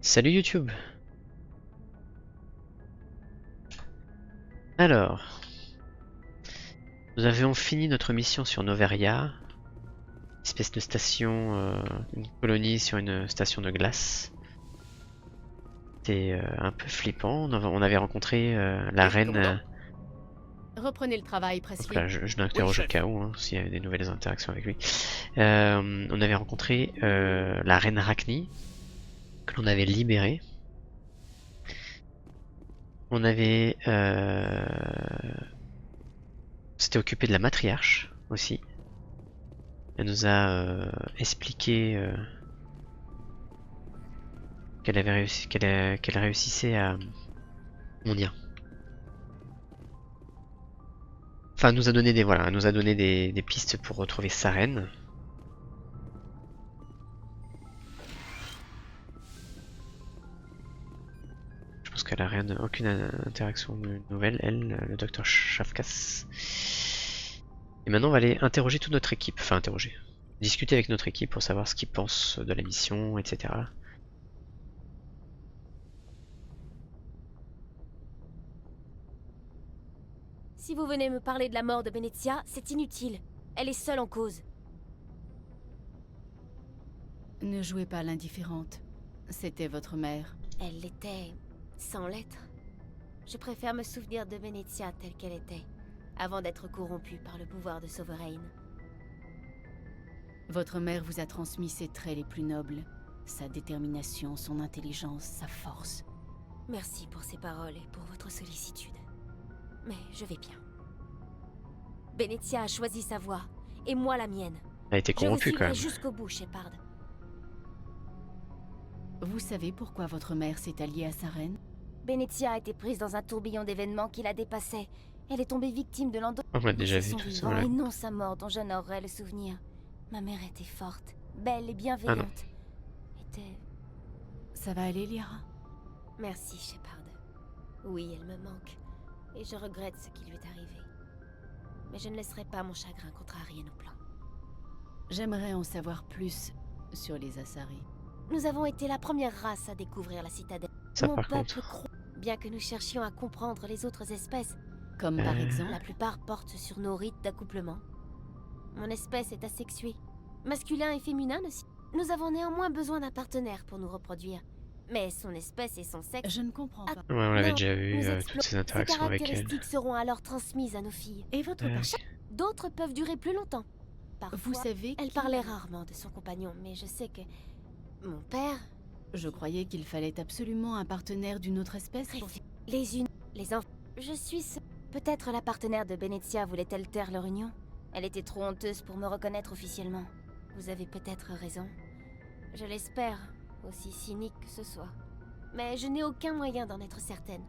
Salut YouTube. Alors, nous avions fini notre mission sur Noveria, espèce de station, une colonie sur une station de glace. C'était un peu flippant. On avait rencontré la Oui, reine. commandant. Reprenez le travail, Hop Presley. là, je Oui, l'interroge au chef. cas où, hein, s'il y a des nouvelles interactions avec lui. On avait rencontré la reine Rachni, que l'on avait libérée. On avait s'était occupé de la matriarche aussi. Elle nous a expliqué qu'elle avait réussi, qu'elle réussissait à, comment dire, enfin, elle nous a donné des, voilà, elle nous a donné des pistes pour retrouver sa reine. Je pense qu'elle a rien, aucune interaction nouvelle, elle, le docteur Shafkas. Et maintenant, on va aller interroger toute notre équipe, enfin interroger, discuter avec notre équipe pour savoir ce qu'ils pensent de la mission, etc. Si vous venez me parler de la mort de Benezia, c'est inutile. Elle est seule en cause. Ne jouez pas l'indifférente. C'était votre mère. Elle l'était sans l'être. Je préfère me souvenir de Benezia telle qu'elle était, avant d'être corrompue par le pouvoir de Sovereign. Votre mère vous a transmis ses traits les plus nobles. Sa détermination, son intelligence, sa force. Merci pour ces paroles et pour votre sollicitude. Mais je vais bien. Benezia a choisi sa voie, et moi la mienne. Elle a été Je vous corrompue quand suivrai même. jusqu'au bout, Shepard. Vous savez pourquoi votre mère s'est alliée à sa reine? Benezia a été prise dans un tourbillon d'événements qui la dépassait. Elle est tombée victime de On l'a déjà vu son tout ça. vivant, Ouais. et non sa mort dont j'en aurais le souvenir. Ma mère était forte, belle et Ah non. bienveillante. Était... Ça va aller, Liara? Merci, Shepard. Oui, elle me manque, et je regrette ce qui lui est arrivé. Mais je ne laisserai pas mon chagrin contrarier nos plans. J'aimerais en savoir plus sur les Asari. Nous avons été la première race à découvrir la citadelle. Ça Mon par peuple contre. croit, bien que nous cherchions à comprendre les autres espèces, Comme par exemple? la plupart portent sur nos rites d'accouplement. Mon espèce est asexuée, masculin et féminin aussi. Nous avons néanmoins besoin d'un partenaire pour nous reproduire. Mais son espèce et son sexe... Je ne comprends pas. Ouais, on l'avait Non, déjà vu, nous toutes ces Ces interactions avec elle. caractéristiques seront alors transmises à nos filles. Et votre Ouais. partenaire? D'autres peuvent durer plus longtemps. Parfois, Vous savez elle qui- parlait rarement de son compagnon, mais je sais que... Mon père... Je croyais qu'il fallait absolument un partenaire d'une autre espèce pour... Les unes... Les enfants... Je suis... Peut-être la partenaire de Benezia voulait-elle taire leur union? Elle était trop honteuse pour me reconnaître officiellement. Vous avez peut-être raison. Je l'espère, aussi cynique que ce soit. Mais je n'ai aucun moyen d'en être certaine.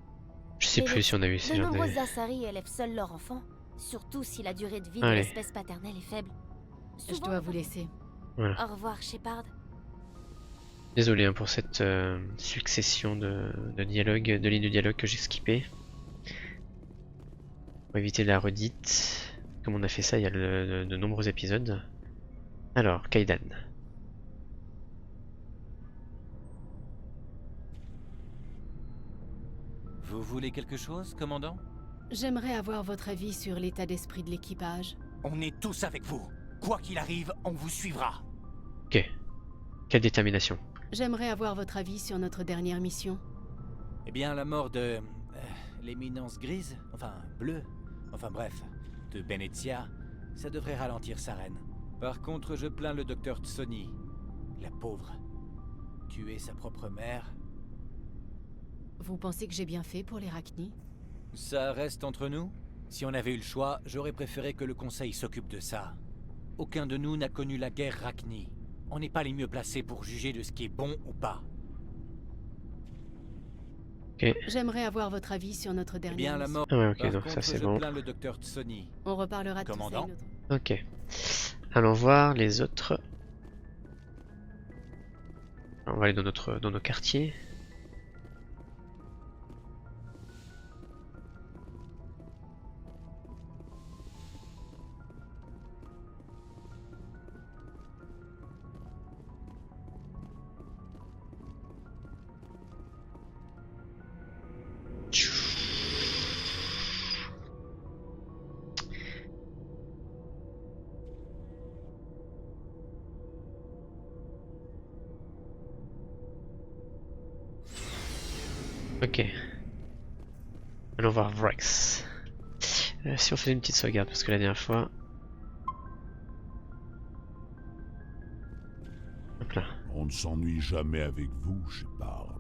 Je sais Mais plus si on a vu ce De genre de... nombreux Asari élèvent seuls leurs enfants, surtout si la durée de vie de Allez. l'espèce paternelle est faible. Je Souvent, dois vous laisser. Voilà. Au revoir, Shepard. Désolé hein, pour cette succession de dialogues, de lignes de dialogue que j'ai skippé. Pour éviter la redite. Comme on a fait ça il y a de nombreux épisodes. Alors, Kaidan. Vous voulez quelque chose, commandant? J'aimerais avoir votre avis sur l'état d'esprit de l'équipage. On est tous avec vous. Quoi qu'il arrive, on vous suivra. Ok. Quelle détermination. J'aimerais avoir votre avis sur notre dernière mission. Eh bien, la mort de... l'éminence grise, enfin bleue, enfin bref, de Benezia, ça devrait ralentir sa reine. Par contre, je plains le docteur Tsoni, la pauvre. Tuer sa propre mère, Vous pensez que j'ai bien fait pour les Rachni? ça reste entre nous. Si on avait eu le choix, j'aurais préféré que le Conseil s'occupe de ça. Aucun de nous n'a connu la guerre Rachni. On n'est pas les mieux placés pour juger de ce qui est bon ou pas. Ok. J'aimerais avoir votre avis sur notre Eh dernière bien, la mission. mort... Ah ouais, ok, Par donc contre, ça c'est je bon. plains le docteur Tsoni. On reparlera de tout ça Commandant. une autre. Ok. Allons voir les autres. On va aller dans nos quartiers. Ok. Allons voir Vrex. Si on faisait une petite sauvegarde, parce que la dernière fois... Hop là. On ne s'ennuie jamais avec vous, Shepard.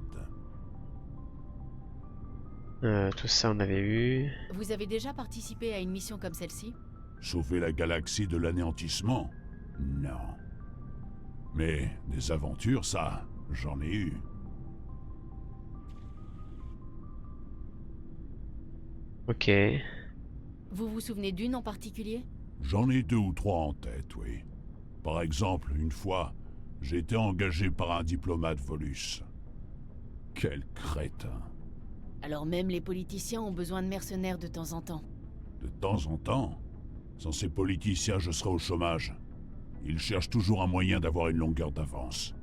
Tout ça on avait eu. Vous avez déjà participé à une mission comme celle-ci? Sauver la galaxie de l'anéantissement? Non. Mais des aventures, ça, j'en ai eu. Ok. Vous vous souvenez d'une en particulier? J'en ai 2 ou 3 en tête, oui. Par exemple, une fois, j'ai été engagé par un diplomate Volus. Quel crétin. Alors même les politiciens ont besoin de mercenaires de temps en temps. De temps en temps, sans ces politiciens, je serais au chômage. Ils cherchent toujours un moyen d'avoir une longueur d'avance.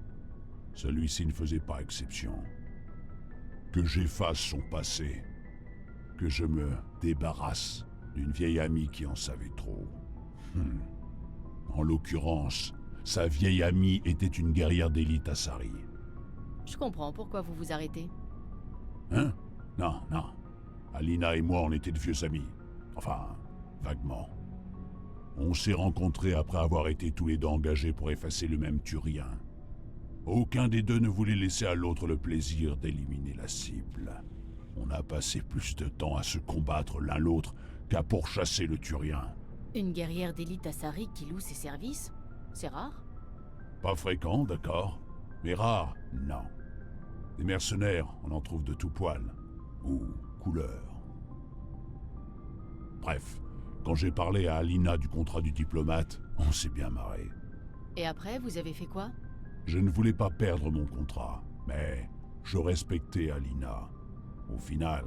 Celui-ci ne faisait pas exception. Que j'efface son passé. Que je me débarrasse d'une vieille amie qui en savait trop. En l'occurrence, sa vieille amie était une guerrière d'élite Asari. Je comprends pourquoi vous vous arrêtez. Hein? Non, non. Alina et moi, on était de vieux amis. Enfin, vaguement. On s'est rencontrés après avoir été tous les deux engagés pour effacer le même Turien. Aucun des deux ne voulait laisser à l'autre le plaisir d'éliminer la cible. On a passé plus de temps à se combattre l'un l'autre qu'à pourchasser le Turien. Une guerrière d'élite Asari qui loue ses services? C'est rare? Pas fréquent, d'accord. Mais rare, non. Des mercenaires, on en trouve de tout poil. Ou couleur. Bref, quand j'ai parlé à Alina du contrat du diplomate, on s'est bien marré. Et après, vous avez fait quoi? Je ne voulais pas perdre mon contrat, mais je respectais Alina. Au final,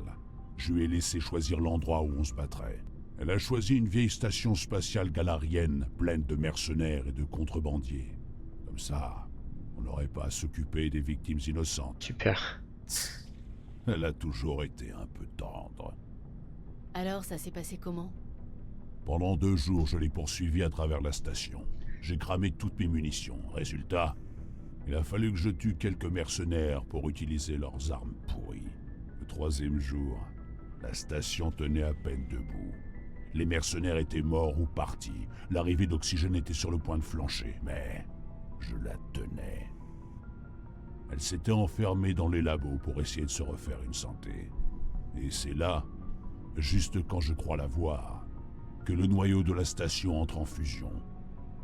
je lui ai laissé choisir l'endroit où on se battrait. Elle a choisi une vieille station spatiale galarienne pleine de mercenaires et de contrebandiers. Comme ça, on n'aurait pas à s'occuper des victimes innocentes. Super. Elle a toujours été un peu tendre. Alors ça s'est passé comment? Pendant 2 jours, je l'ai poursuivi à travers la station. J'ai cramé toutes mes munitions. Résultat, il a fallu que je tue quelques mercenaires pour utiliser leurs armes pourries. Le 3e jour, la station tenait à peine debout. Les mercenaires étaient morts ou partis. L'arrivée d'oxygène était sur le point de flancher, mais je la tenais. Elle s'était enfermée dans les labos pour essayer de se refaire une santé. Et c'est là, juste quand je crois la voir, que le noyau de la station entre en fusion.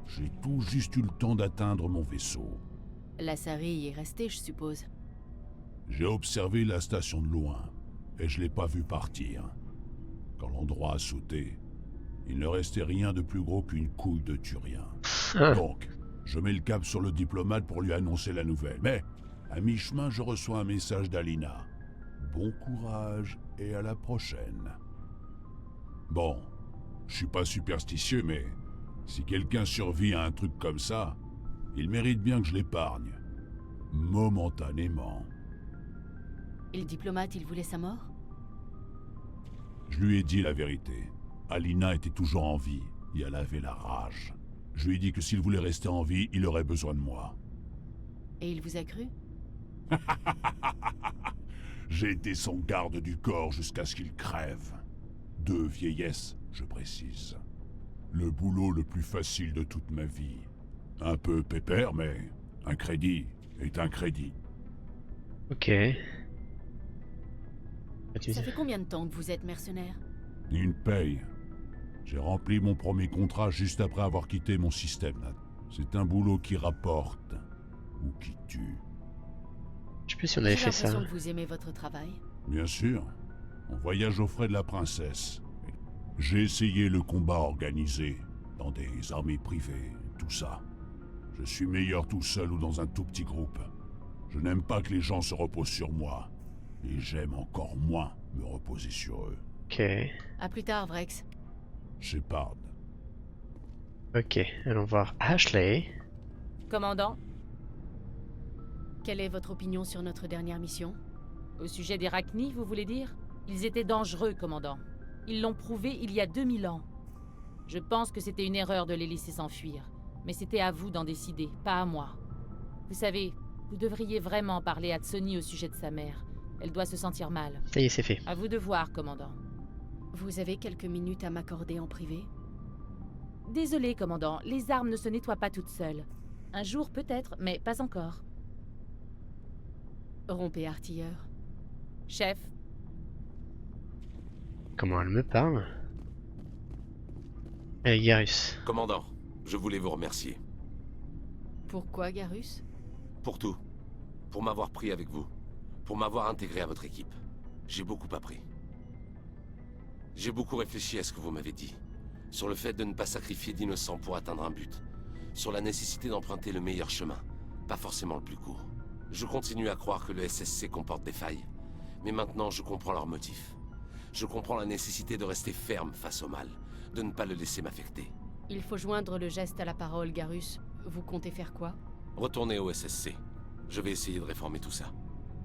J'ai tout juste eu le temps d'atteindre mon vaisseau. L'Asari y est resté, je suppose. J'ai observé la station de loin, et je l'ai pas vue partir. Quand l'endroit a sauté, il ne restait rien de plus gros qu'une couille de Turien. Donc, je mets le cap sur le diplomate pour lui annoncer la nouvelle. Mais, à mi-chemin, je reçois un message d'Alina. Bon courage et à la prochaine. Bon, je suis pas superstitieux, mais si quelqu'un survit à un truc comme ça, il mérite bien que je l'épargne. Momentanément. Et le diplomate, il voulait sa mort? Je lui ai dit la vérité. Alina était toujours en vie, et elle avait la rage. Je lui ai dit que s'il voulait rester en vie, il aurait besoin de moi. Et il vous a cru? J'ai été son garde du corps jusqu'à ce qu'il crève. De vieillesse, je précise. Le boulot le plus facile de toute ma vie. Un peu pépère, mais un crédit est un crédit. Ok. Ça fait combien de temps que vous êtes mercenaire? Une paye. J'ai rempli mon premier contrat juste après avoir quitté mon système. C'est un boulot qui rapporte ou qui tue. Je sais plus si on avait J'ai fait ça. l'impression que vous aimez votre travail. Bien sûr. On voyage aux frais de la princesse. J'ai essayé le combat organisé, dans des armées privées, tout ça. Je suis meilleur tout seul ou dans un tout petit groupe. Je n'aime pas que les gens se reposent sur moi. Et j'aime encore moins me reposer sur eux. Ok. À plus tard, Vrex. Shepard. Ok. Allons voir Ashley. Commandant, Quelle est votre opinion sur notre dernière mission? au sujet des Rachni, vous voulez dire? Ils étaient dangereux, commandant. Ils l'ont prouvé il y a 2000 ans. Je pense que c'était une erreur de les laisser s'enfuir. Mais c'était à vous d'en décider, pas à moi. Vous savez, vous devriez vraiment parler à Tsoni au sujet de sa mère. Elle doit se sentir mal. Ça y est, c'est fait. À vous de voir, commandant. Vous avez quelques minutes à m'accorder en privé? Désolé, commandant, les armes ne se nettoient pas toutes seules. Un jour peut-être, mais pas encore. Rompez, artilleur. Chef, Comment elle me parle? Allez, Garus. Commandant, je voulais vous remercier. Pourquoi, Garus? Pour tout. Pour m'avoir pris avec vous. Pour m'avoir intégré à votre équipe. J'ai beaucoup appris. J'ai beaucoup réfléchi à ce que vous m'avez dit. Sur le fait de ne pas sacrifier d'innocents pour atteindre un but. Sur la nécessité d'emprunter le meilleur chemin. Pas forcément le plus court. Je continue à croire que le SSC comporte des failles. Mais maintenant, je comprends leurs motifs. Je comprends la nécessité de rester ferme face au mal. De ne pas le laisser m'affecter. Il faut joindre le geste à la parole, Garus. Vous comptez faire quoi? Retournez au SSC. Je vais essayer de réformer tout ça.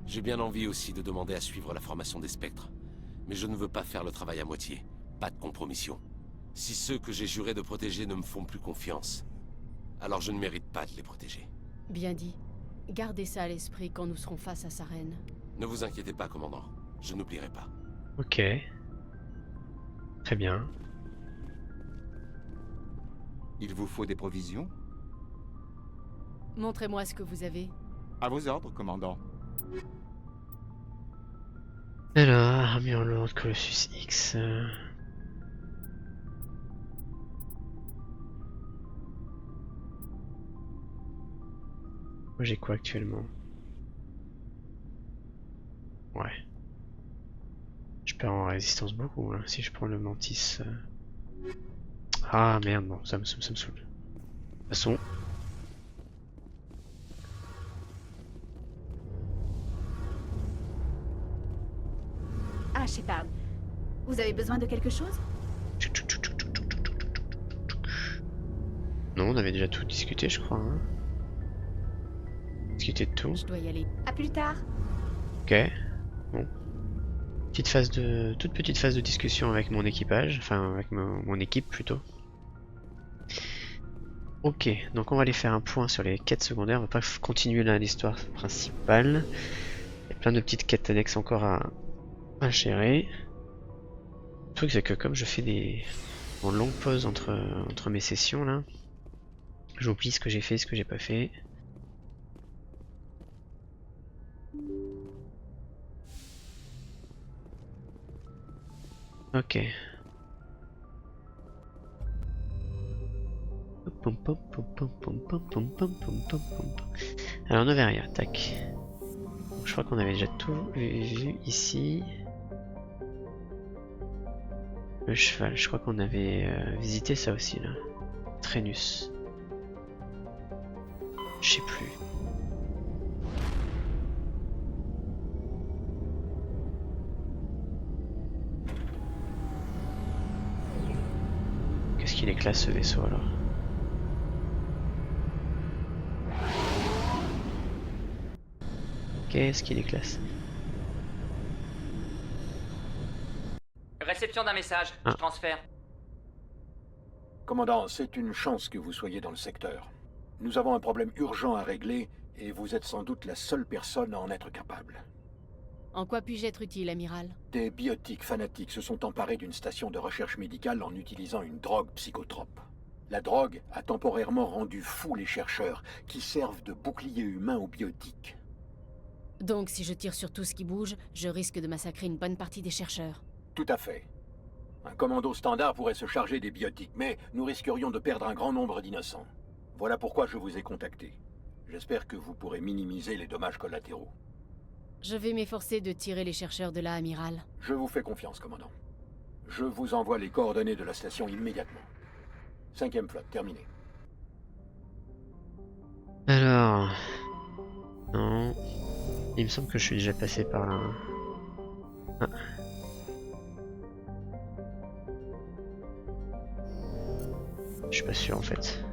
J'ai bien envie aussi de demander à suivre la formation des spectres. Mais je ne veux pas faire le travail à moitié. Pas de compromission. Si ceux que j'ai juré de protéger ne me font plus confiance, alors je ne mérite pas de les protéger. Bien dit. Gardez ça à l'esprit quand nous serons face à Sarene. Ne vous inquiétez pas, commandant. Je n'oublierai pas. Ok. Très bien. Il vous faut des provisions? Montrez-moi ce que vous avez. À vos ordres, commandant. Alors, armure lourde, Colossus X. Moi j'ai quoi actuellement? Ouais. Je perds en résistance beaucoup hein, si je prends le mantis. Ah merde, bon, ça me saoule. De toute façon. Ah, Shepard. Vous avez besoin de quelque chose? Non, on avait déjà tout discuté, je crois. Hein. Discuté de tout. Je dois y aller. À plus tard. Ok. Bon. Toute petite phase de discussion avec mon équipage, enfin avec mon équipe plutôt. Ok, donc on va aller faire un point sur les quêtes secondaires, on va pas continuer là l'histoire principale. Il y a plein de petites quêtes annexes encore à gérer. Le truc c'est que comme je fais des longues pauses entre mes sessions là, j'oublie ce que j'ai fait, ce que j'ai pas fait. Ok. Alors Noveria, tac. Je crois qu'on avait déjà tout vu ici. Le cheval, je crois qu'on avait visité ça aussi là. Trainus. Je sais plus. Qu'est-ce qu'il est classe ce vaisseau alors? Qu'est-ce qu'il est classe? Réception d'un message, je transfère. Commandant, c'est une chance que vous soyez dans le secteur. Nous avons un problème urgent à régler et vous êtes sans doute la seule personne à en être capable. En quoi puis-je être utile, amiral? Des biotiques fanatiques se sont emparés d'une station de recherche médicale en utilisant une drogue psychotrope. La drogue a temporairement rendu fous les chercheurs qui servent de bouclier humain aux biotiques. Donc si je tire sur tout ce qui bouge, je risque de massacrer une bonne partie des chercheurs. Tout à fait. Un commando standard pourrait se charger des biotiques, mais nous risquerions de perdre un grand nombre d'innocents. Voilà pourquoi je vous ai contacté. J'espère que vous pourrez minimiser les dommages collatéraux. Je vais m'efforcer de tirer les chercheurs de là, amiral. Je vous fais confiance, commandant. Je vous envoie les coordonnées de la station immédiatement. 5e flotte, terminé. Alors... Non... Il me semble que je suis déjà passé par là. Ah. Je suis pas sûr en fait.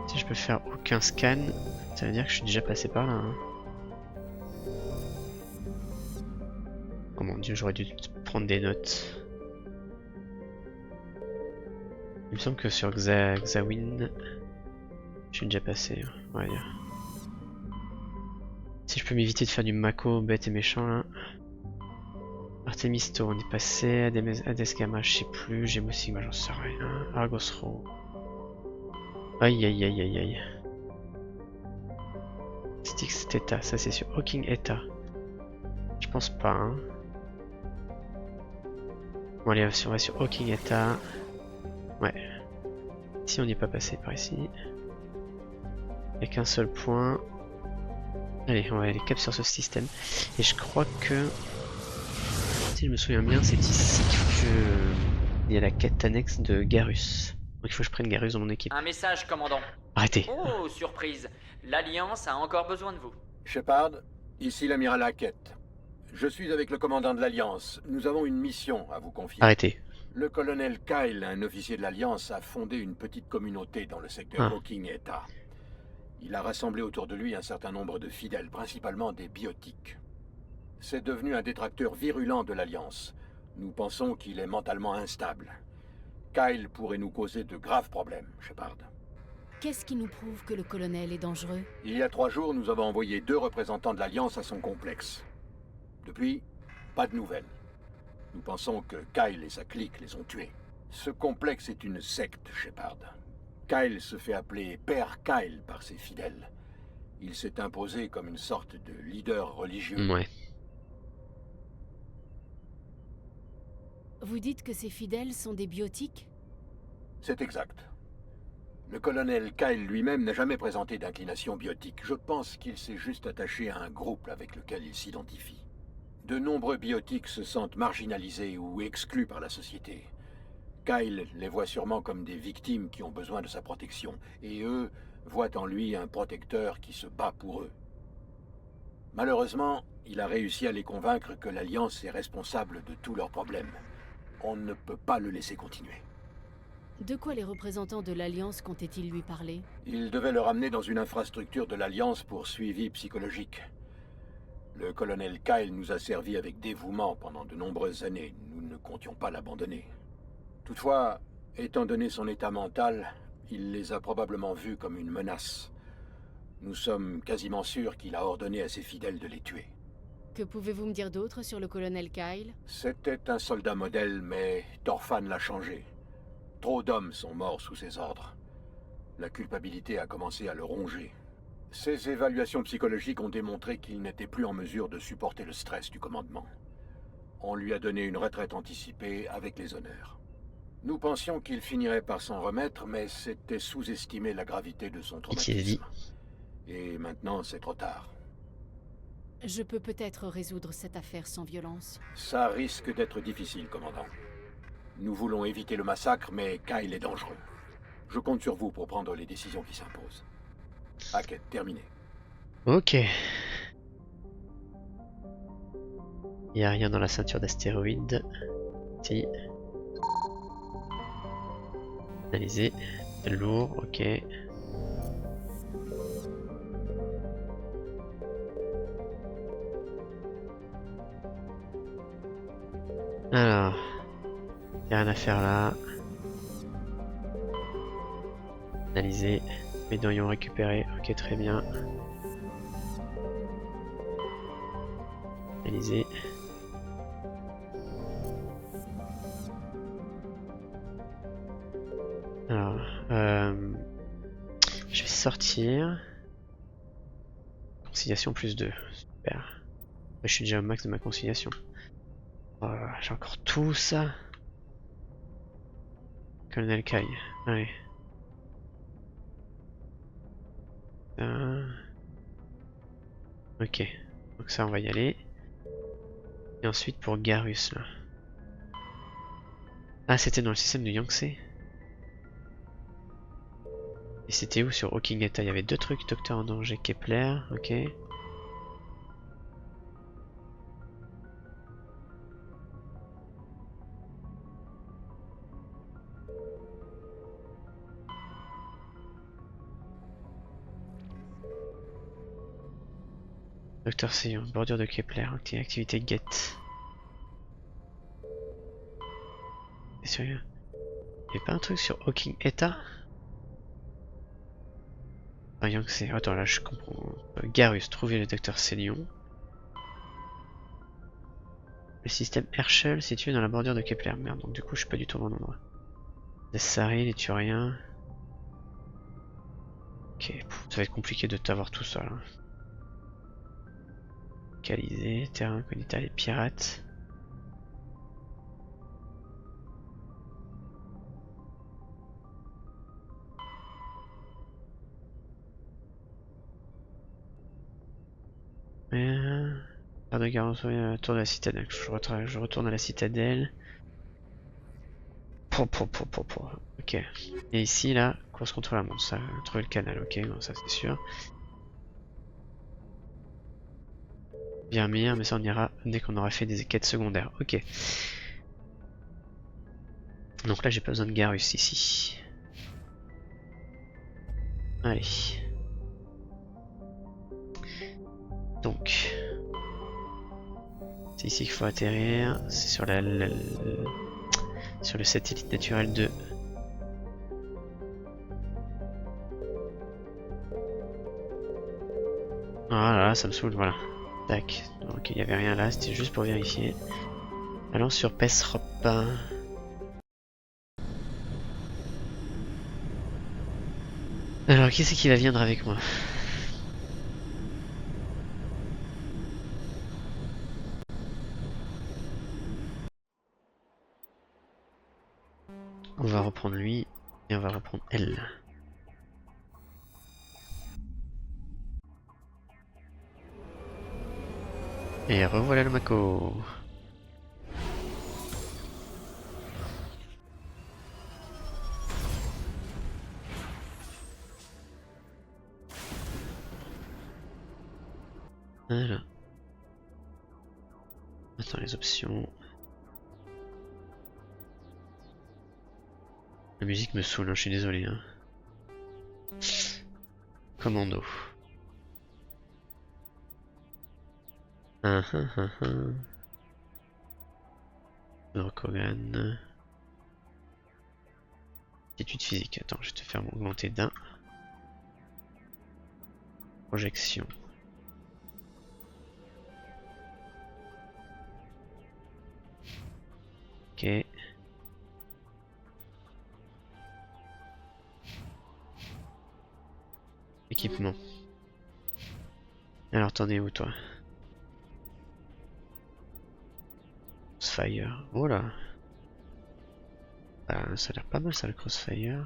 Si je peux peux faire aucun scan. Ça veut dire que je suis déjà passé par là. Hein. Oh mon dieu, j'aurais dû prendre des notes. Il me semble que sur Xawin, je suis déjà passé, on va dire. Si je peux m'éviter de faire du Mako bête et méchant là. Artemisto, on est passé. Hades Gamma, je sais plus. Gémo Sigma, j'en sais rien. Argos Row. Aïe aïe aïe aïe aïe. Styx Theta, ça c'est sur Hawking Eta. Je pense pas. Hein. Bon allez, on va sur Hawking Eta. Ouais. Ici on n'y est pas passé par ici. Il n'y a qu'un seul point. Allez, on va aller cap sur ce système. Et je crois que, si je me souviens bien, c'est ici qu'il y a la quête annexe de Garus. Donc il faut que je prenne Garus dans mon équipe. Un message, commandant. Arrêtez. Oh, surprise. L'Alliance a encore besoin de vous. Shepard, ici l'amiral Hackett. Je suis avec le commandant de l'Alliance. Nous avons une mission à vous confier. Arrêtez. Le colonel Kyle, un officier de l'Alliance, a fondé une petite communauté dans le secteur Hawking Eta. Il a rassemblé autour de lui un certain nombre de fidèles, principalement des biotiques. C'est devenu un détracteur virulent de l'Alliance. Nous pensons qu'il est mentalement instable. Kyle pourrait nous causer de graves problèmes, Shepard. Qu'est-ce qui nous prouve que le colonel est dangereux? Il y a 3 jours, nous avons envoyé 2 représentants de l'Alliance à son complexe. Depuis, pas de nouvelles. Nous pensons que Kyle et sa clique les ont tués. Ce complexe est une secte, Shepard. Kyle se fait appeler Père Kyle par ses fidèles. Il s'est imposé comme une sorte de leader religieux. Ouais. Vous dites que ces fidèles sont des biotiques? C'est exact. Le colonel Kyle lui-même n'a jamais présenté d'inclination biotique. Je pense qu'il s'est juste attaché à un groupe avec lequel il s'identifie. De nombreux biotiques se sentent marginalisés ou exclus par la société. Kyle les voit sûrement comme des victimes qui ont besoin de sa protection, et eux voient en lui un protecteur qui se bat pour eux. Malheureusement, il a réussi à les convaincre que l'Alliance est responsable de tous leurs problèmes. On ne peut pas le laisser continuer. De quoi les représentants de l'Alliance comptaient-ils lui parler? Il devait le ramener dans une infrastructure de l'Alliance pour suivi psychologique. Le colonel Kyle nous a servi avec dévouement pendant de nombreuses années. Nous ne comptions pas l'abandonner. Toutefois, étant donné son état mental, il les a probablement vus comme une menace. Nous sommes quasiment sûrs qu'il a ordonné à ses fidèles de les tuer. Que pouvez-vous me dire d'autre sur le colonel Kyle? C'était un soldat modèle, mais Torfan l'a changé. Trop d'hommes sont morts sous ses ordres. La culpabilité a commencé à le ronger. Ses évaluations psychologiques ont démontré qu'il n'était plus en mesure de supporter le stress du commandement. On lui a donné une retraite anticipée avec les honneurs. Nous pensions qu'il finirait par s'en remettre, mais c'était sous-estimer la gravité de son traumatisme. Et maintenant, c'est trop tard. Je peux peut-être résoudre cette affaire sans violence. Ça risque d'être difficile, commandant. Nous voulons éviter le massacre, mais Kyle est dangereux. Je compte sur vous pour prendre les décisions qui s'imposent. Hackett, terminé. Ok. Il n'y a rien dans la ceinture d'astéroïdes. Si. Analyser. Lourd, ok. Alors. Il n'y a rien à faire là. Analyser. Médaillon récupéré, ok, très bien. Analyser. Alors, je vais sortir. Conciliation plus 2, super. Je suis déjà au max de ma conciliation. Oh, j'ai encore tout ça. Colonel Kai, allez. Ok, donc ça on va y aller. Et ensuite pour Garus là. Ah, c'était dans le système de Yangtze. Et c'était où sur Hawking Eta? Il y avait 2 trucs, Docteur en danger, Kepler, ok. Docteur Sion, bordure de Kepler, activité get. T'es sérieux? Y'a pas un truc sur Hawking Eta? Rien que c'est. Attends, là je comprends. Garus, trouver le docteur Célion. Le système Herschel situé dans la bordure de Kepler. Merde, donc du coup je suis pas du tout au bon endroit. Les Sari, les Turiens. Ok, ça va être compliqué de t'avoir tout seul. Hein. Localisé, terrain incognita, les pirates. Part de garde à la tour de la citadelle. Je retourne à la citadelle. Ok. Et ici, là, course contre la montre. Ça, trouver le canal. Ok, bon, ça c'est sûr. Bien meilleur, mais ça on ira dès qu'on aura fait des quêtes secondaires. Ok. Donc là, j'ai pas besoin de Garus ici. Allez. Donc. C'est ici qu'il faut atterrir. C'est sur sur le satellite naturel de. Voilà, ça me saoule, voilà. Tac. Donc il n'y avait rien là, c'était juste pour vérifier. Allons sur Pesrop. Alors qui c'est qui va viendre avec moi? On va reprendre lui et on va reprendre elle. Et revoilà le Mako. Voilà. Attends, les options. La musique me saoule, hein, je suis désolé. Hein. Commando. Rokogan. Étude physique. Attends, je vais te faire augmenter d'un. Projection. Ok. Équipement. Alors t'en es où toi? Crossfire. Oh là. Ça a l'air pas mal ça le Crossfire.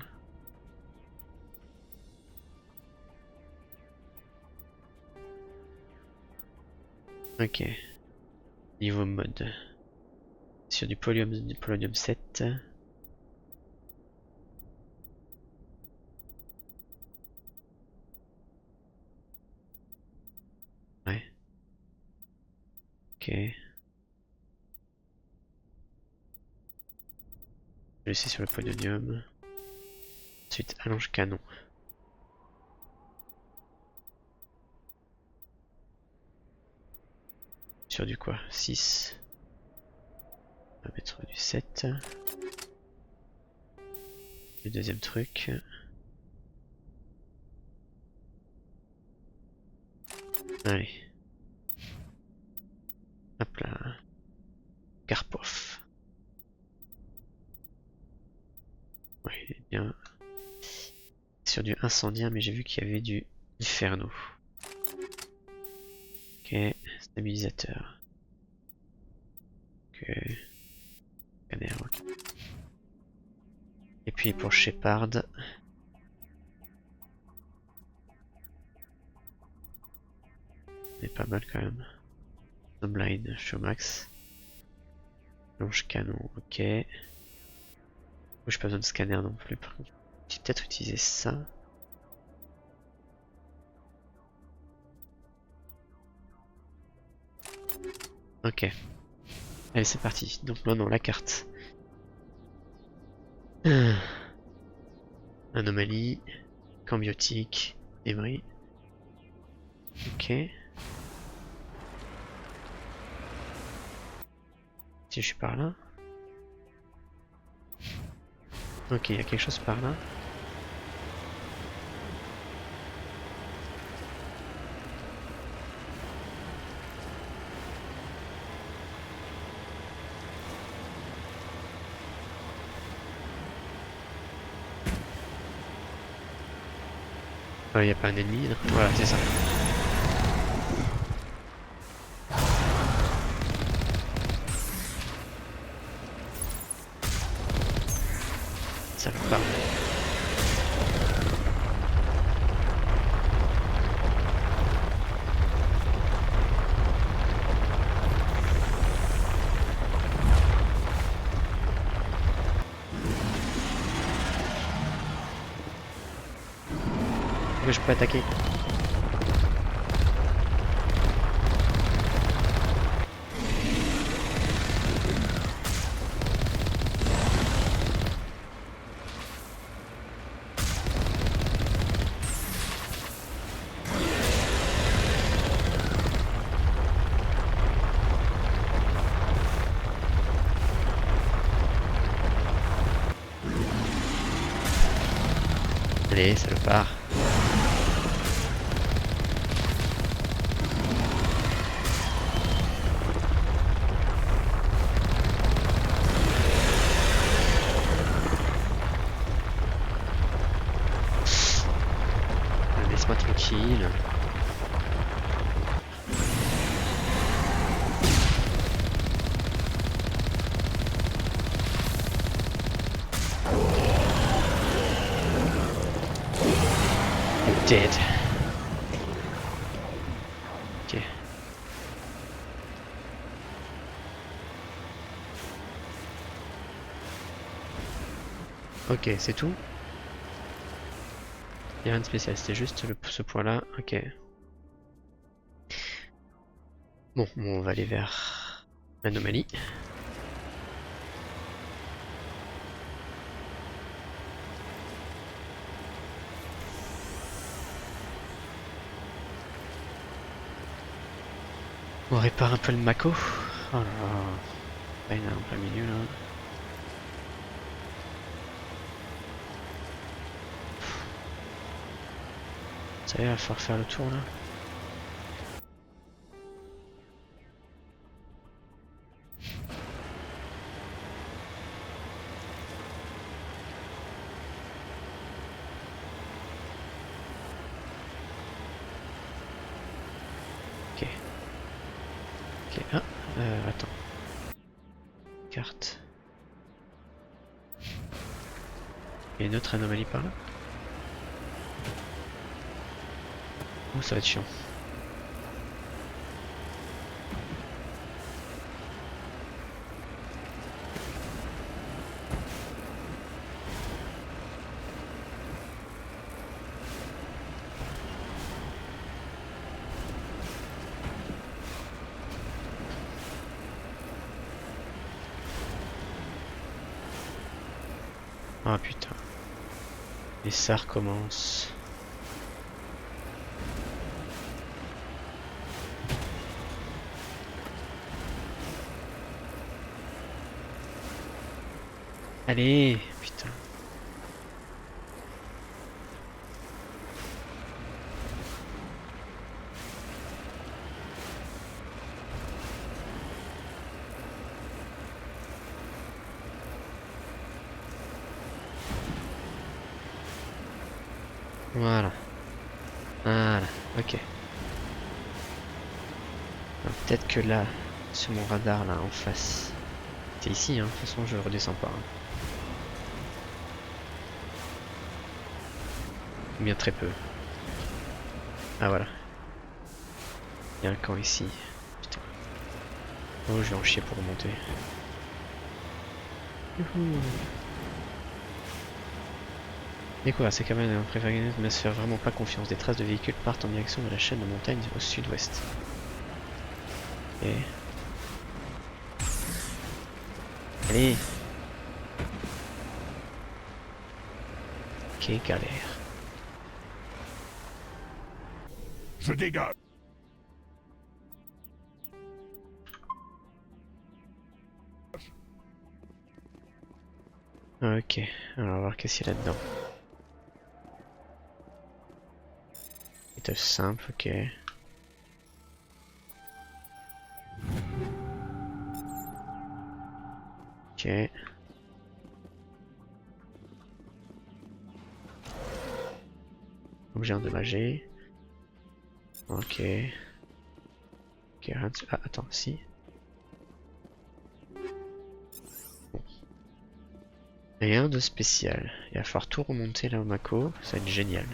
Ok. Niveau mode. Sur du polonium 7. Ouais. Ok. Je vais laisser sur le polonium. Ensuite, allonge canon. Sur du quoi? 6. On va mettre du 7. Le deuxième truc. Allez. Hop là. Karpov. Ouais, il est bien. Sur du incendien, mais j'ai vu qu'il y avait du inferno. Ok, stabilisateur. Ok. Scanner, ok. Et puis pour Shepard. C'est pas mal quand même. Blind, je suis au max. Longe canon, ok. J'ai pas besoin de scanner non plus par contre. Je vais peut-être utiliser ça. Ok. Allez c'est parti. Donc maintenant la carte. Anomalie. Camp biotique. Débris. Ok. Si je suis par là. Ok, il y a quelque chose par là. Il n'y a pas un ennemi là. Voilà, c'est ça. Ça va pas. Pourquoi je peux attaquer? Allez, ça le part. Laisse-moi tranquille. Dead. Ok. Ok, c'est tout. Il n'y a rien de spécial, c'était juste ce point là. Ok. Bon, on va aller vers l'anomalie. On répare un peu le Mako. Oh là là. Il y en a en plein milieu là. Ça y est, il va falloir faire le tour là. Ok. Ok, ah, attends. Carte. Il y a une autre anomalie par là. Oh, ça va être chiant. Ah putain. Et ça recommence. Allez, putain. Voilà. Voilà, ok. Peut-être que là, sur mon radar, là, en face. C'est ici, hein. De toute façon, je redescends pas. Hein. Ou bien très peu. Ah voilà. Il y a un camp ici. Putain. Oh, je vais en chier pour remonter. Youhou. Découvert ces cabanes en préféré ne me faire vraiment pas confiance. Des traces de véhicules partent en direction de la chaîne de montagnes au sud-ouest. Et... Allez. Ok, galère. Je dégage. Ok, alors on va voir qu'est-ce qu'il y a là-dedans. Étoffe simple, ok. Ok. Objet endommagé. Ok. Ok, rien de... Ah, attends, si. Bon. Rien de spécial. Il va falloir tout remonter là au Mako, ça va être génial.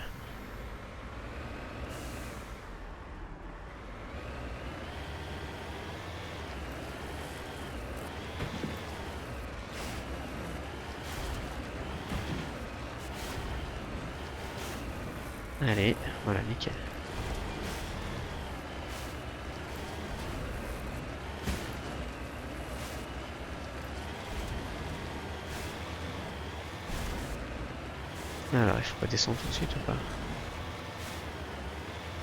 Allez, voilà, nickel. Alors, il faut redescendre tout de suite ou pas?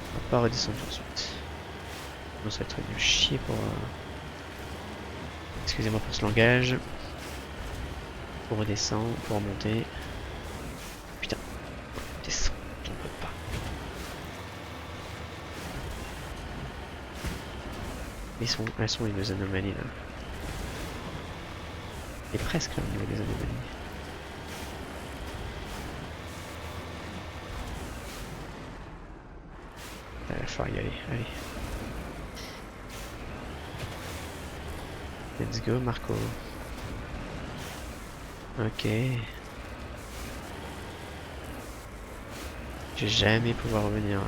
On va pas redescendre tout de suite. Non, ça va être nul chier pour... Excusez-moi pour ce langage. Pour redescendre, pour remonter. Putain, descends, j'en peux pas. Elles sont les deux anomalies là. Et presque là, au niveau des anomalies. Il va falloir y aller, allez. Let's go Marco. Ok. Je vais jamais pouvoir revenir.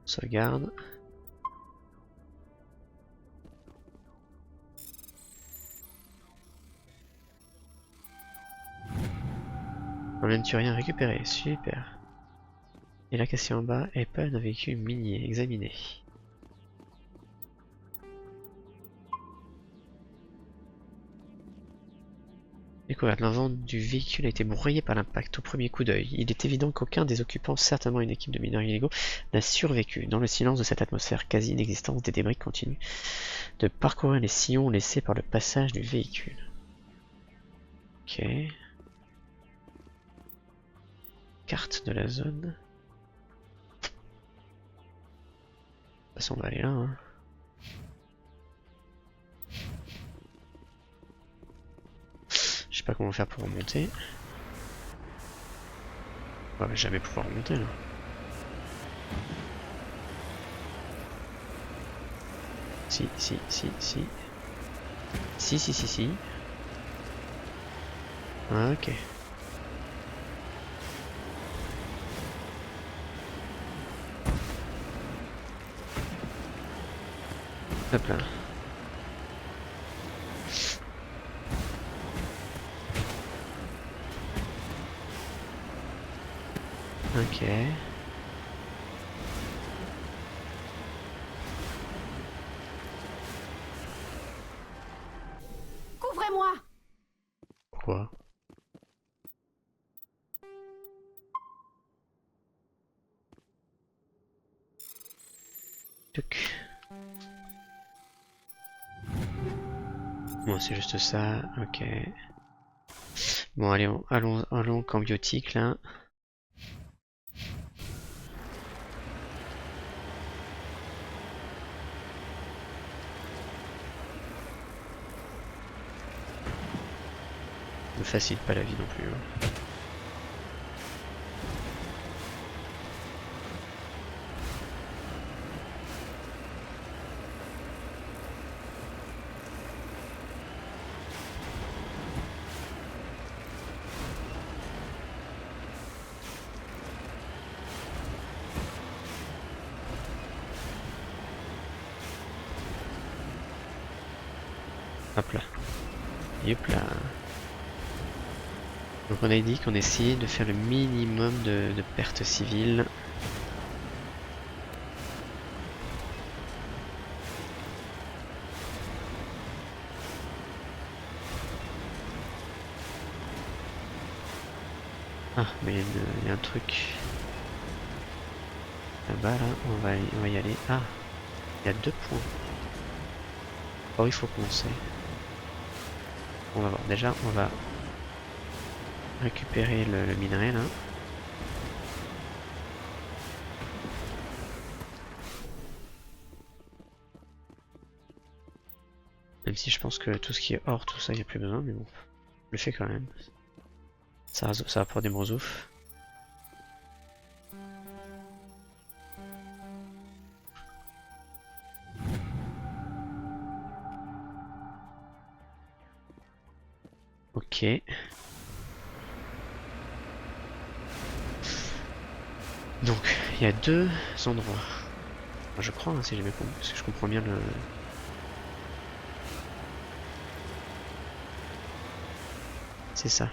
Sauvegarde. Combien de rien récupéré, super. Et la question en bas, épave d'un véhicule minier, examiné. Découverte, l'avant du véhicule a été broyé par l'impact au premier coup d'œil. Il est évident qu'aucun des occupants, certainement une équipe de mineurs illégaux, n'a survécu. Dans le silence de cette atmosphère quasi inexistante, des débris continuent de parcourir les sillons laissés par le passage du véhicule. Ok. Carte de la zone. De toute façon, on va aller là. Hein. Je sais pas comment faire pour remonter. On va jamais pouvoir remonter là. Si. Si. Ah, ok. Hop là. Ok. Couvrez-moi! Pourquoi? Tuc. Bon, c'est juste ça, ok. Bon, allez, allons au camp biotique là. Ne facilite pas la vie non plus. Hein. Hop là. Yep là. Donc on a dit qu'on essayait de faire le minimum de pertes civiles. Ah mais il y a un truc. Là-bas, là, on va y aller. Ah, il y a 2 points. Or il faut commencer. On va voir. Déjà, on va récupérer le minerai là. Même si je pense que tout ce qui est or, tout ça, il n'y a plus besoin, mais bon, je le fais quand même. Ça va pour des bons oufs. Ok. Donc, il y a 2 endroits. Enfin, je crois, hein, si j'ai bien compris, parce que je comprends bien le... C'est ça.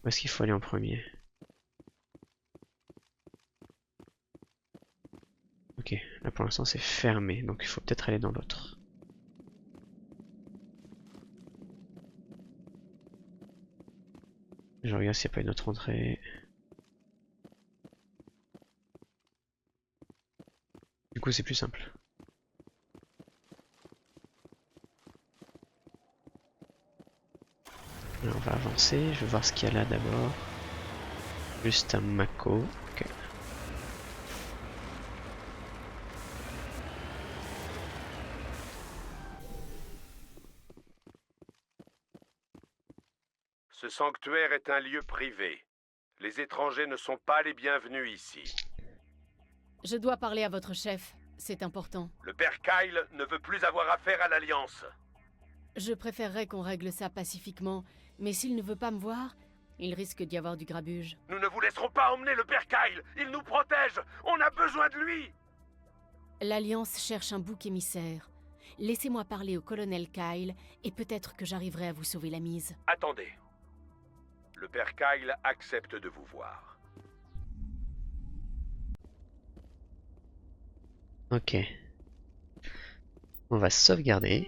Où est-ce qu'il faut aller en premier? Ok, là pour l'instant c'est fermé, donc il faut peut-être aller dans l'autre. Je regarde s'il n'y a pas une autre entrée. Du coup c'est plus simple. Alors on va avancer, je vais voir ce qu'il y a là d'abord. Juste un Mako. Ok. Ce sanctuaire est un lieu privé. Les étrangers ne sont pas les bienvenus ici. Je dois parler à votre chef, c'est important. Le père Kyle ne veut plus avoir affaire à l'Alliance. Je préférerais qu'on règle ça pacifiquement, mais s'il ne veut pas me voir, il risque d'y avoir du grabuge. Nous ne vous laisserons pas emmener le père Kyle. Il nous protège. On a besoin de lui. L'Alliance cherche un bouc émissaire. Laissez-moi parler au colonel Kyle, et peut-être que j'arriverai à vous sauver la mise. Attendez. Le père Kyle accepte de vous voir. Ok. On va sauvegarder.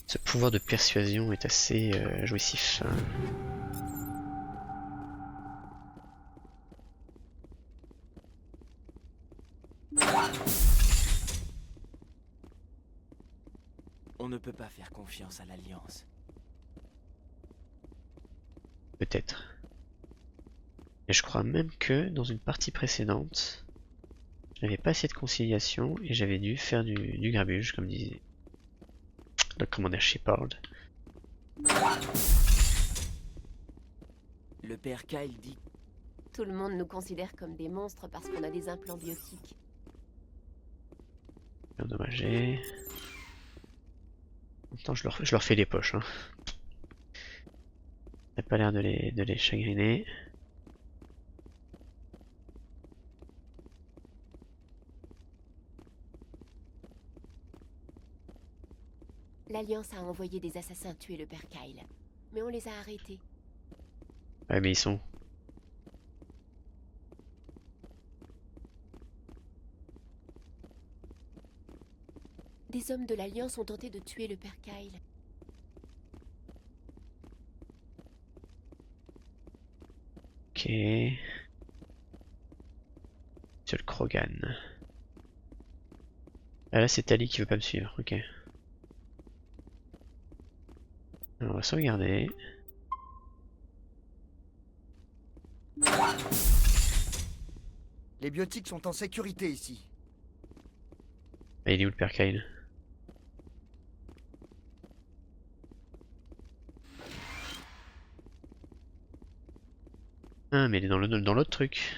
Ce pouvoir de persuasion est assez jouissif. Hein. On ne peut pas faire confiance à l'Alliance. Peut-être. Et je crois même que dans une partie précédente, je n'avais pas assez de conciliation et j'avais dû faire du grabuge, comme disait le commandeur Shepard. Le père Kyle dit... Tout le monde nous considère comme des monstres parce qu'on a des implants biotiques. Endommagé. En même temps, je leur fais les poches. Hein. Ça n'a pas l'air de les chagriner. L'Alliance a envoyé des assassins tuer le père Kyle, mais on les a arrêtés. Ouais, mais ils sont... Des hommes de l'Alliance ont tenté de tuer le père Kyle. Ok. Monsieur le Krogan. Ah là c'est Tali qui veut pas me suivre, ok. Alors, on va sauvegarder. Les biotiques sont en sécurité ici. Ah, il est où le père Kyle? Ah mais il est dans l'autre truc.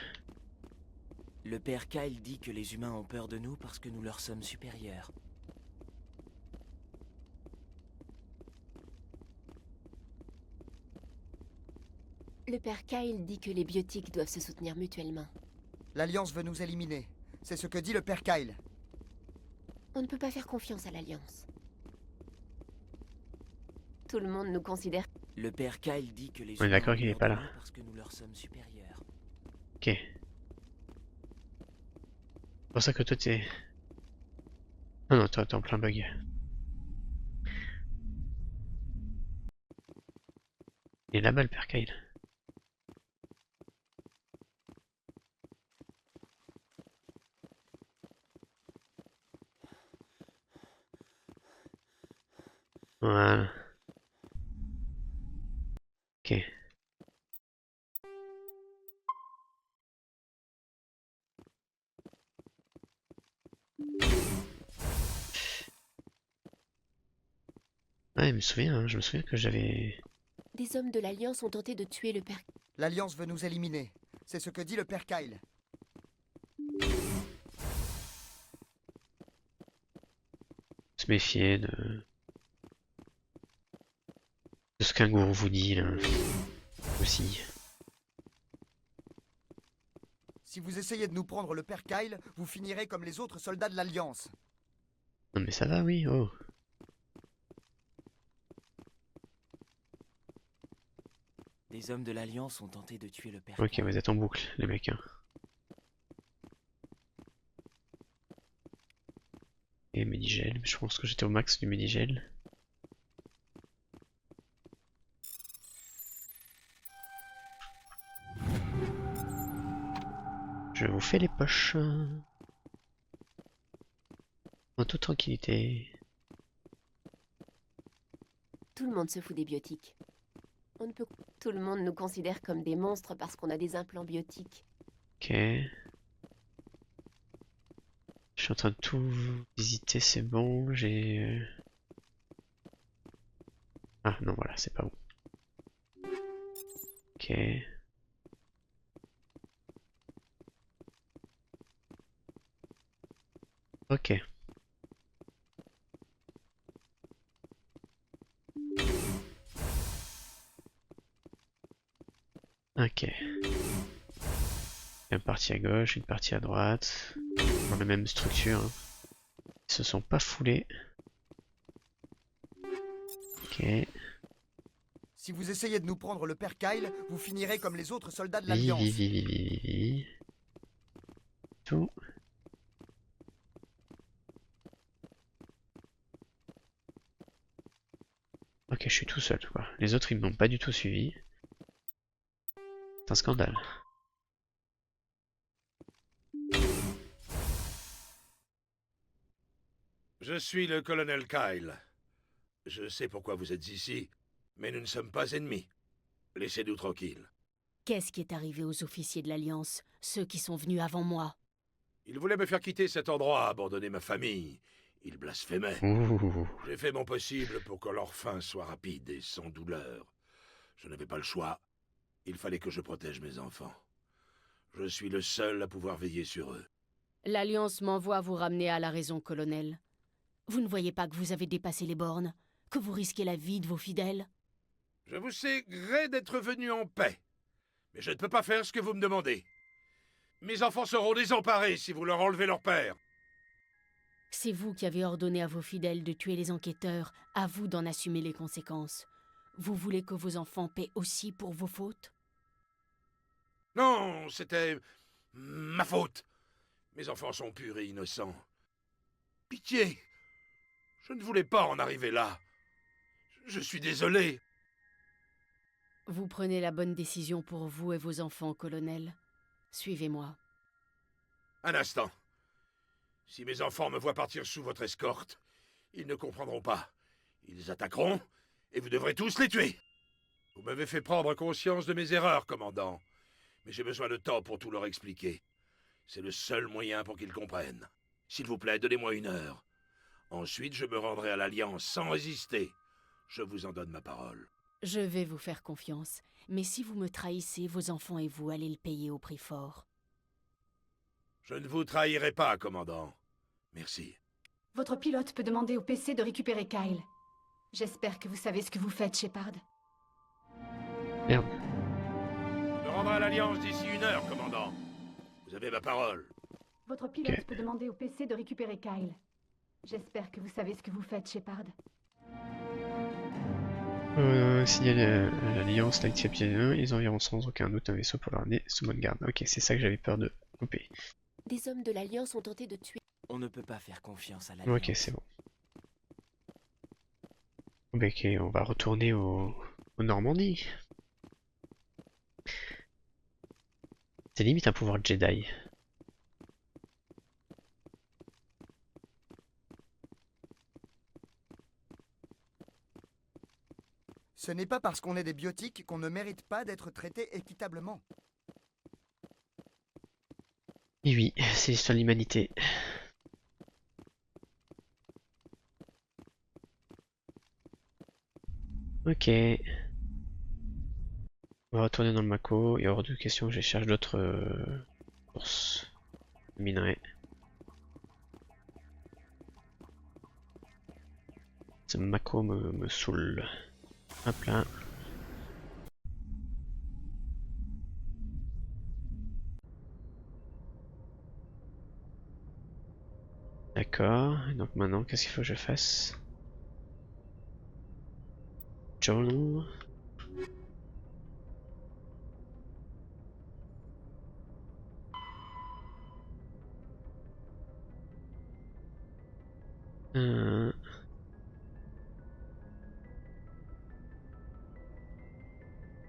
Le père Kyle dit que les humains ont peur de nous parce que nous leur sommes supérieurs. Le père Kyle dit que les biotiques doivent se soutenir mutuellement. L'Alliance veut nous éliminer. C'est ce que dit le père Kyle. On ne peut pas faire confiance à l'Alliance. Tout le monde nous considère... Le père Kyle dit que les On est humains d'accord ont qu'il est peur pas de là. nous parce que nous leur sommes supérieurs. Ok. C'est pour ça que toi t'es... Ah non, toi t'es en plein bug. Il est là-bas le père Kyle. Voilà. Ok. Ouais, je me souviens que j'avais... Des hommes de l'Alliance ont tenté de tuer le père... L'Alliance veut nous éliminer. C'est ce que dit le père Kyle. Se méfier de ce qu'un gourou vous dit, là. Aussi. Si vous essayez de nous prendre le père Kyle, vous finirez comme les autres soldats de l'Alliance. Non mais ça va, oui, oh. Des hommes de l'Alliance ont tenté de tuer le père Ok, Kyle. vous êtes en boucle, les mecs. Hein. Et Medigel, je pense que j'étais au max du Medigel. Je vous fais les poches. En toute tranquillité. Tout le monde se fout des biotiques. On ne peut... Tout le monde nous considère comme des monstres parce qu'on a des implants biotiques. Ok. Je suis en train de tout visiter, c'est bon, j'ai... Ah non, voilà, c'est pas bon. Ok. Ok. Ok. Une partie à gauche, une partie à droite. Dans la même structure. Hein. Ils se sont pas foulés. Ok. Si vous essayez de nous prendre le père Kyle, vous finirez comme les autres soldats de Vi, l'Alliance. vi. Tout. Ok, je suis tout seul, quoi. Les autres, ils m'ont pas du tout suivi. C'est un scandale. Je suis le colonel Kyle. Je sais pourquoi vous êtes ici, mais nous ne sommes pas ennemis. Laissez-nous tranquilles. Qu'est-ce qui est arrivé aux officiers de l'Alliance, ceux qui sont venus avant moi? Ils voulaient me faire quitter cet endroit, abandonner ma famille. Ils blasphémaient. Ouh. J'ai fait mon possible pour que leur fin soit rapide et sans douleur. Je n'avais pas le choix. Il fallait que je protège mes enfants. Je suis le seul à pouvoir veiller sur eux. L'Alliance m'envoie vous ramener à la raison, colonel. Vous ne voyez pas que vous avez dépassé les bornes? Que vous risquez la vie de vos fidèles? Je vous sais gré d'être venu en paix. Mais je ne peux pas faire ce que vous me demandez. Mes enfants seront désemparés si vous leur enlevez leur père. C'est vous qui avez ordonné à vos fidèles de tuer les enquêteurs, à vous d'en assumer les conséquences. Vous voulez que vos enfants paient aussi pour vos fautes? Non, c'était ma faute. Mes enfants sont purs et innocents. Pitié. Je ne voulais pas en arriver là. Je suis désolé. Vous prenez la bonne décision pour vous et vos enfants, colonel. Suivez-moi. Un instant. Si mes enfants me voient partir sous votre escorte, ils ne comprendront pas. Ils attaqueront, et vous devrez tous les tuer. Vous m'avez fait prendre conscience de mes erreurs, commandant. Mais j'ai besoin de temps pour tout leur expliquer. C'est le seul moyen pour qu'ils comprennent. S'il vous plaît, donnez-moi 1 heure. Ensuite, je me rendrai à l'Alliance sans résister. Je vous en donne ma parole. Je vais vous faire confiance, mais si vous me trahissez, vos enfants et vous allez le payer au prix fort. Je ne vous trahirai pas, commandant. Merci. Votre pilote peut demander au PC de récupérer Kyle. J'espère que vous savez ce que vous faites, Shepard. Merde. Je me rendrai à l'Alliance d'ici 1 heure, commandant. Vous avez ma parole. Votre pilote peut demander au PC de récupérer Kyle. J'espère que vous savez ce que vous faites, Shepard. Signaler à l'Alliance, l'activité 1, ils enverront sans aucun doute un vaisseau pour leur amener sous bonne garde. Ok, c'est ça que j'avais peur de couper. Des hommes de l'Alliance ont tenté de tuer... On ne peut pas faire confiance à l'Alliance. Ok, c'est bon. Ok, on va retourner au Normandie. C'est limite un pouvoir Jedi. Ce n'est pas parce qu'on est des biotiques qu'on ne mérite pas d'être traité équitablement. Et oui, c'est l'histoire de l'humanité. Ok. On va retourner dans le Mako. Il y a hors de question que je cherche d'autres sources de minerais. Ce Mako me saoule. Hop là. D'accord. Donc maintenant, qu'est-ce qu'il faut que je fasse? Journal.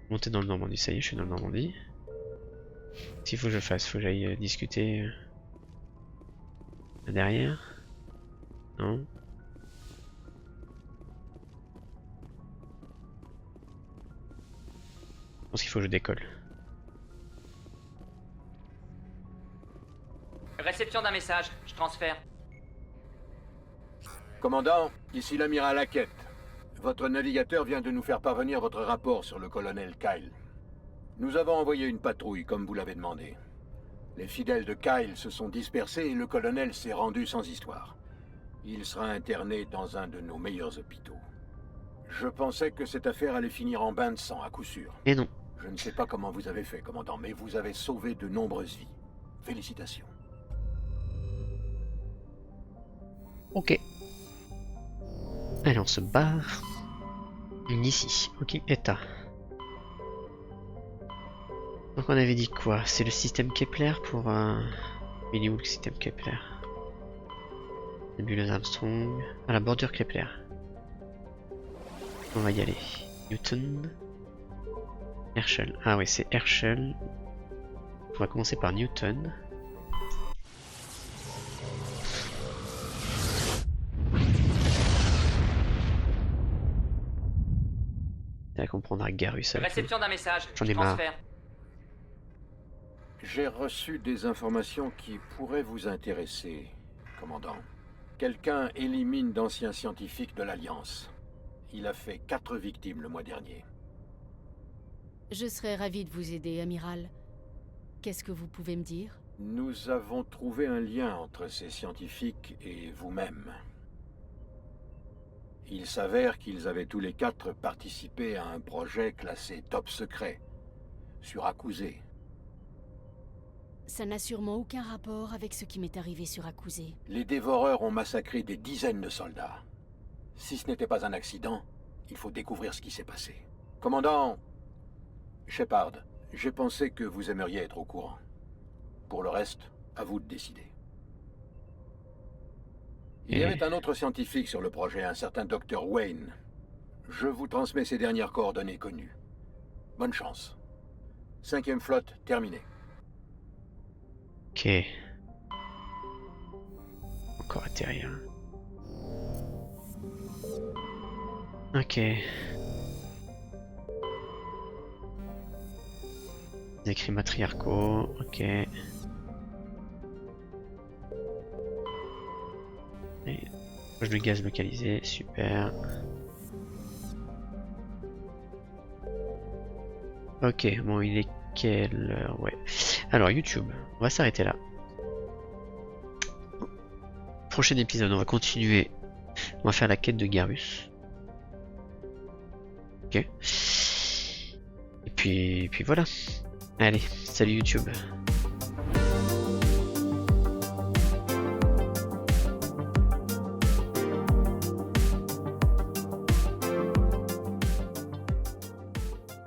Monter dans le Normandie, ça y est, je suis dans le Normandie. S'il faut que je fasse, faut que j'aille discuter derrière. Non. Je pense qu'il faut que je décolle. Réception d'un message, je transfère. Commandant, ici l'amiral Hackett. Votre navigateur vient de nous faire parvenir votre rapport sur le colonel Kyle. Nous avons envoyé une patrouille, comme vous l'avez demandé. Les fidèles de Kyle se sont dispersés et le colonel s'est rendu sans histoire. Il sera interné dans un de nos meilleurs hôpitaux. Je pensais que cette affaire allait finir en bain de sang, à coup sûr. Et non. Je ne sais pas comment vous avez fait, commandant, mais vous avez sauvé de nombreuses vies. Félicitations. Ok. Allez, on se barre. Ici. Ok, état. Donc on avait dit quoi? C'est le système Kepler pour... Il est où le système Kepler? Nébuleuse Armstrong... À la bordure Kepler. On va y aller. Newton... Herschel. Ah ouais, c'est Herschel. On va commencer par Newton. À comprendre à Garus. Réception d'un message, j'en ai je marre. transfère. J'ai reçu des informations qui pourraient vous intéresser, commandant. Quelqu'un élimine d'anciens scientifiques de l'Alliance. Il a fait 4 victimes le mois dernier. Je serais ravi de vous aider, amiral. Qu'est-ce que vous pouvez me dire? Nous avons trouvé un lien entre ces scientifiques et vous-même. Il s'avère qu'ils avaient tous les 4 participé à un projet classé top secret, sur Akuzé. Ça n'a sûrement aucun rapport avec ce qui m'est arrivé sur Akuzé. Les dévoreurs ont massacré des dizaines de soldats. Si ce n'était pas un accident, il faut découvrir ce qui s'est passé. Commandant Shepard, j'ai pensé que vous aimeriez être au courant. Pour le reste, à vous de décider. Il y avait un autre scientifique sur le projet, un certain Dr. Wayne. Je vous transmets ses dernières coordonnées connues. Bonne chance. 5e flotte, terminée. Ok. Encore atterrir. Ok. Écrits matriarcaux, ok. Poche de gaz localisée, super. Ok, bon, il est quelle heure? Ouais. Alors, YouTube, on va s'arrêter là. Prochain épisode, on va continuer. On va faire la quête de Garus. Ok. Et puis voilà. Allez, salut YouTube.